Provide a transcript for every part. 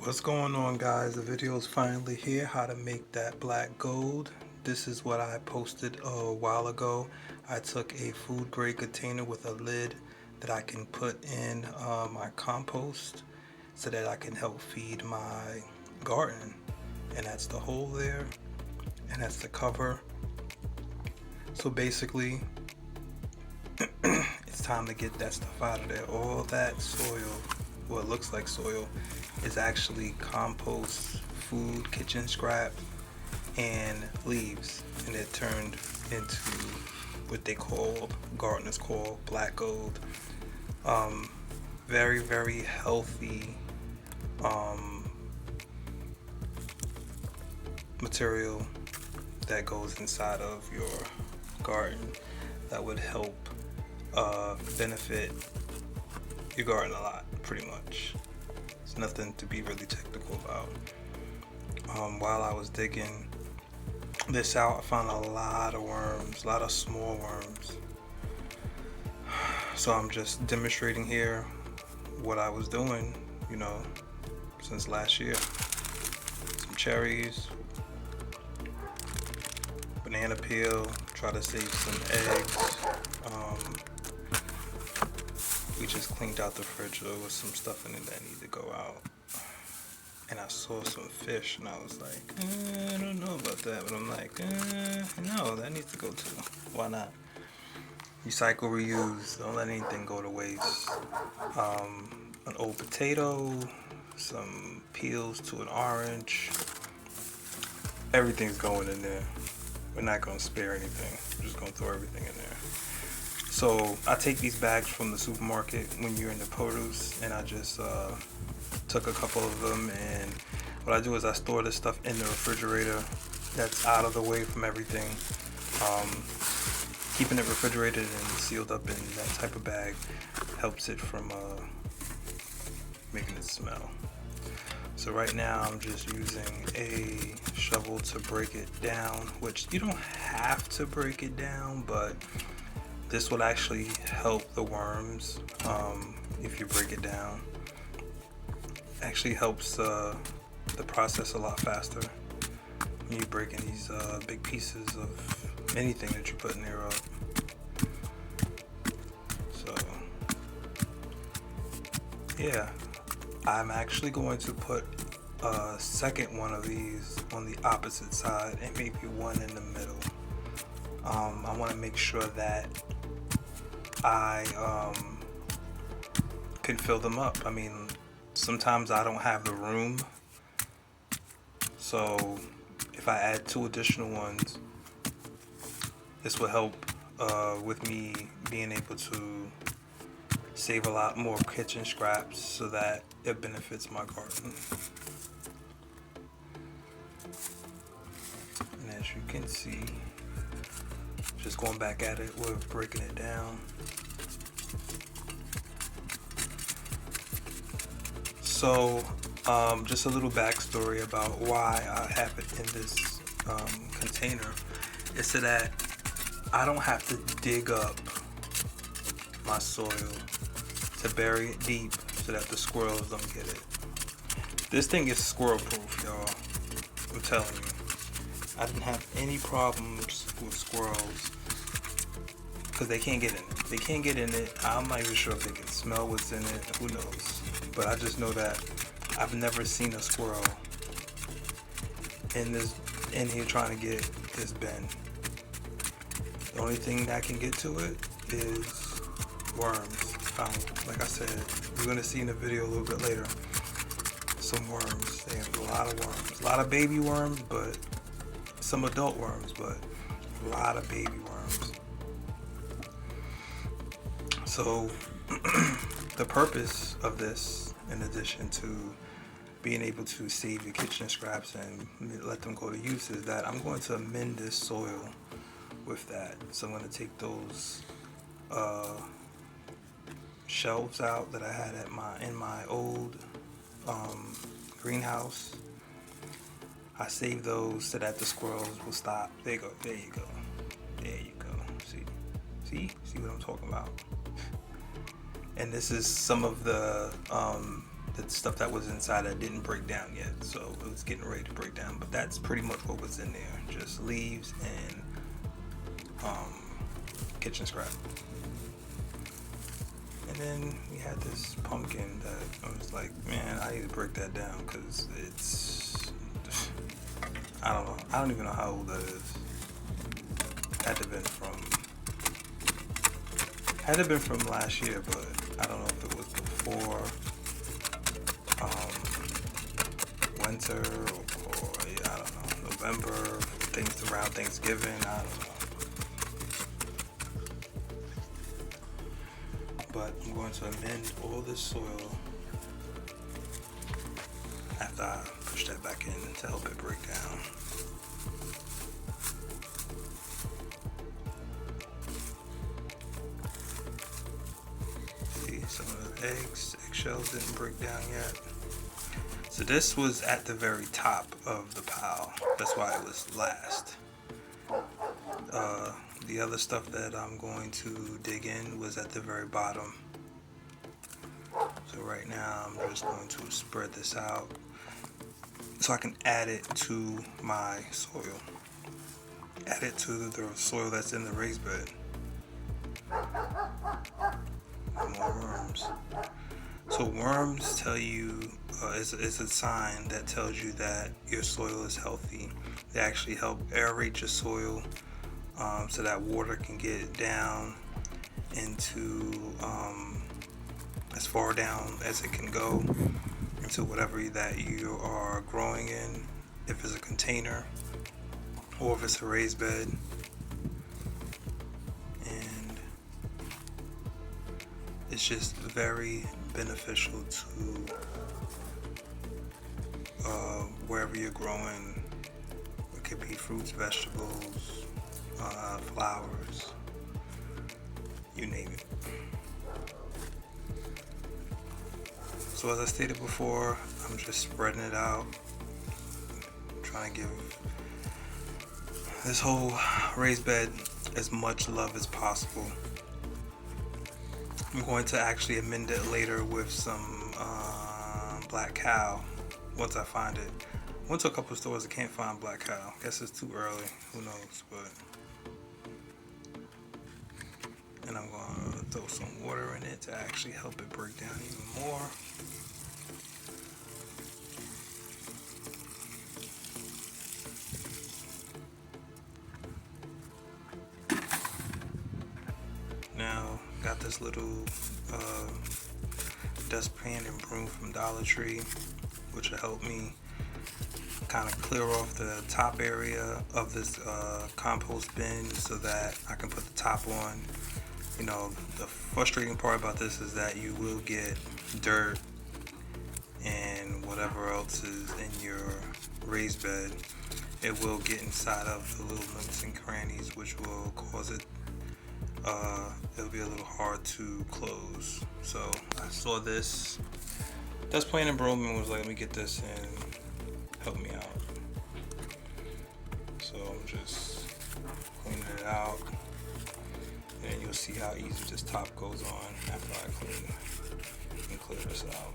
What's going on, guys? The video is finally here, how to make that black gold. This is what I posted a while ago. I took a food grade container with a lid that I can put in my compost so that I can help feed my garden. And that's the hole there, and that's the cover. So basically, it's time to get that stuff out of there. All that soil, well, it looks like soil, is actually compost, food, kitchen scrap, and leaves, and it turned into what they call, gardeners call, black gold. Very, very healthy material that goes inside of your garden that would help benefit your garden a lot, pretty much. It's nothing to be really technical about. While I was digging this out, I found a lot of worms, a lot of small worms. So I'm just demonstrating here what I was doing, since last year. Some cherries, banana peel, try to save some eggs. We just cleaned out the fridge. There was some stuff in it that needed to go out. And I saw some fish and I was like, I don't know about that. But I'm like, no, that needs to go too. Why not? Recycle, reuse, don't let anything go to waste. An old potato, some peels to an orange. Everything's going in there. We're not going to spare anything. We're just going to throw everything in there. So I take these bags from the supermarket when you're in the produce, and I just took a couple of them, and what I do is I store this stuff in the refrigerator that's out of the way from everything. Keeping it refrigerated and sealed up in that type of bag helps it from making it smell. So right now I'm just using a shovel to break it down, which you don't have to break it down, but this will actually help the worms if you break it down. Actually helps the process a lot faster when you're breaking these big pieces of anything that you put in there up. So yeah, I'm actually going to put a second one of these on the opposite side and maybe one in the middle. I want to make sure that I can fill them up. I mean, sometimes I don't have the room, so if I add 2 additional ones, this will help with me being able to save a lot more kitchen scraps so that it benefits my garden. And as you can see, just going back at it, we're breaking it down. So just a little backstory about why I have it in this container is so that I don't have to dig up my soil to bury it deep so that the squirrels don't get it. This thing is squirrel proof, y'all. I'm telling you. I didn't have any problems with squirrels because they can't get in it. They can't get in it. I'm not even sure if they can smell what's in it. Who knows? But I just know that I've never seen a squirrel in here trying to get this bin. The only thing that can get to it is worms. Like I said, you're gonna see in the video a little bit later some worms. They have a lot of worms, a lot of baby worms, but some adult worms, but a lot of baby worms. So the purpose of this, in addition to being able to save your kitchen scraps and let them go to use, is that I'm going to amend this soil with that. So I'm going to take those shelves out that I had in my old greenhouse. I saved those so that the squirrels will stop. There you go. There you go. There you go. See what I'm talking about? And this is some of the the stuff that was inside that didn't break down yet. So it was getting ready to break down. But that's pretty much what was in there. Just leaves and kitchen scrap. And then we had this pumpkin that I was like, man, I need to break that down because it's, I don't know. I don't even know how old that is. Had to have been from last year, but I don't know if it was before winter or I don't know, November, things around Thanksgiving, I don't know. But I'm going to amend all this soil after I push that back in to help it break down. See, some of the eggshells didn't break down yet. So this was at the very top of the pile. That's why it was last. The other stuff that I'm going to dig in was at the very bottom. So right now I'm just going to spread this out so I can add it to my soil. Add it to the soil that's in the raised bed. More worms. So worms tell you, it's a sign that tells you that your soil is healthy. They actually help aerate your soil so that water can get down into as far down as it can go into whatever that you are growing in, if it's a container or if it's a raised bed. And it's just very beneficial to wherever you're growing. It could be fruits, vegetables, flowers, you name it. So as I stated before, I'm just spreading it out, trying to give this whole raised bed as much love as possible. I'm going to actually amend it later with some black cow once I find it. I went to a couple of stores, I can't find black cow. Guess it's too early, who knows, but. And I'm going to throw some water in it to actually help it break down even more. Now, got this little dustpan and broom from Dollar Tree, which will help me kind of clear off the top area of this compost bin so that I can put the top on. You know, the frustrating part about this is that you will get dirt and whatever else is in your raised bed. It will get inside of the little nooks and crannies, which will cause it, it'll be a little hard to close. So I saw this dust pan and broom and was like, let me get this and help me out. So I'm just cleaning it out. And you'll see how easy this top goes on after I clean and clear this out.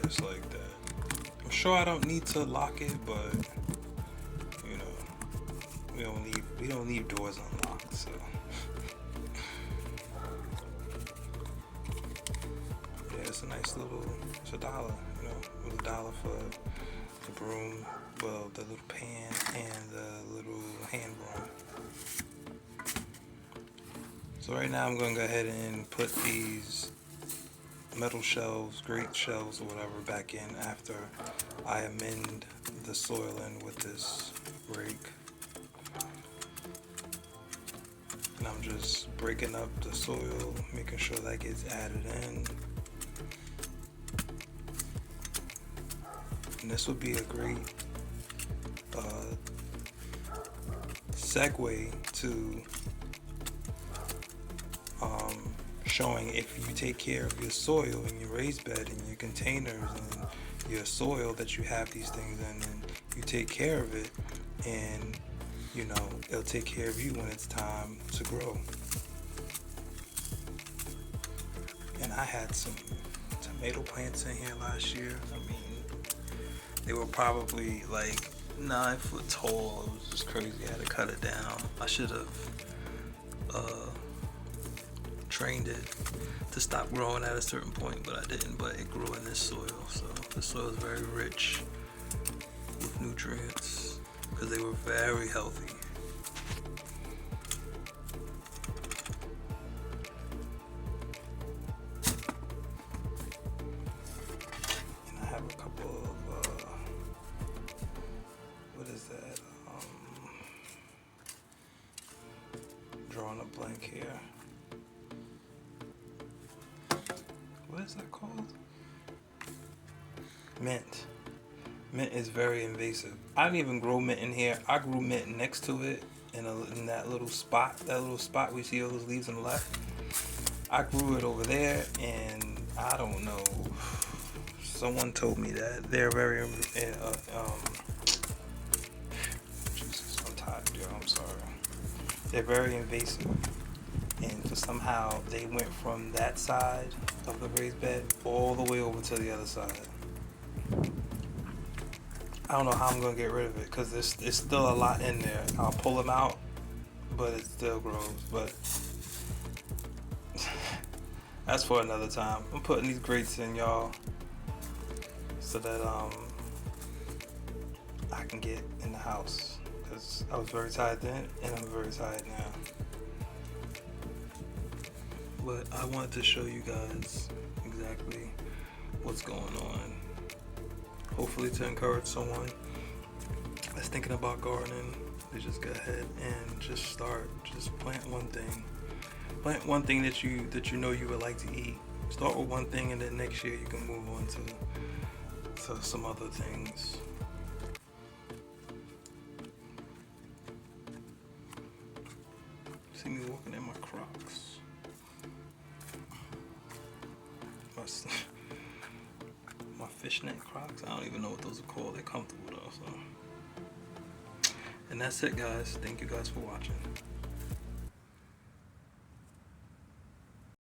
Just like that. I'm sure I don't need to lock it, but you know, we don't leave doors unlocked, so yeah, it's a nice little, it's $1, you know, it was $1 for the broom, well, the little pan and the little hand broom. So right now I'm going to go ahead and put these metal shelves, grate shelves or whatever back in after I amend the soil in with this rake. And I'm just breaking up the soil, making sure that gets added in. And this would be a great segue to showing if you take care of your soil and your raised bed and your containers and your soil that you have these things in, and you take care of it, and you know it'll take care of you when it's time to grow. And and I had some tomato plants in here last year. I mean, they were probably like 9 foot tall. It was just crazy. I had to cut it down. I should have trained it to stop growing at a certain point, but I didn't. But it grew in this soil, so the soil is very rich with nutrients because they were very healthy. And I have a couple of what is that? Drawing a blank here. What is that called? Mint. Mint is very invasive. I didn't even grow mint in here. I grew mint next to it in that little spot. That little spot we see all those leaves on the left. I grew it over there, and I don't know. Someone told me that they're very Jesus, I'm tired, yo. I'm sorry. They're very invasive, and for somehow they went from that side of the raised bed all the way over to the other side. I don't know how I'm gonna get rid of it because there's still a lot in there. I'll pull them out, but it still grows. But that's for another time. I'm putting these grates in, y'all, so that I can get in the house because I was very tired then and I'm very tired now. But I wanted to show you guys exactly what's going on. Hopefully to encourage someone that's thinking about gardening to just go ahead and just plant one thing. Plant one thing that you know you would like to eat. Start with one thing, and then next year you can move on to some other things. See me walking in my Crocs. My fishnet Crocs. I don't even know what those are called. They're comfortable though. So. And that's it, guys. Thank you guys for watching.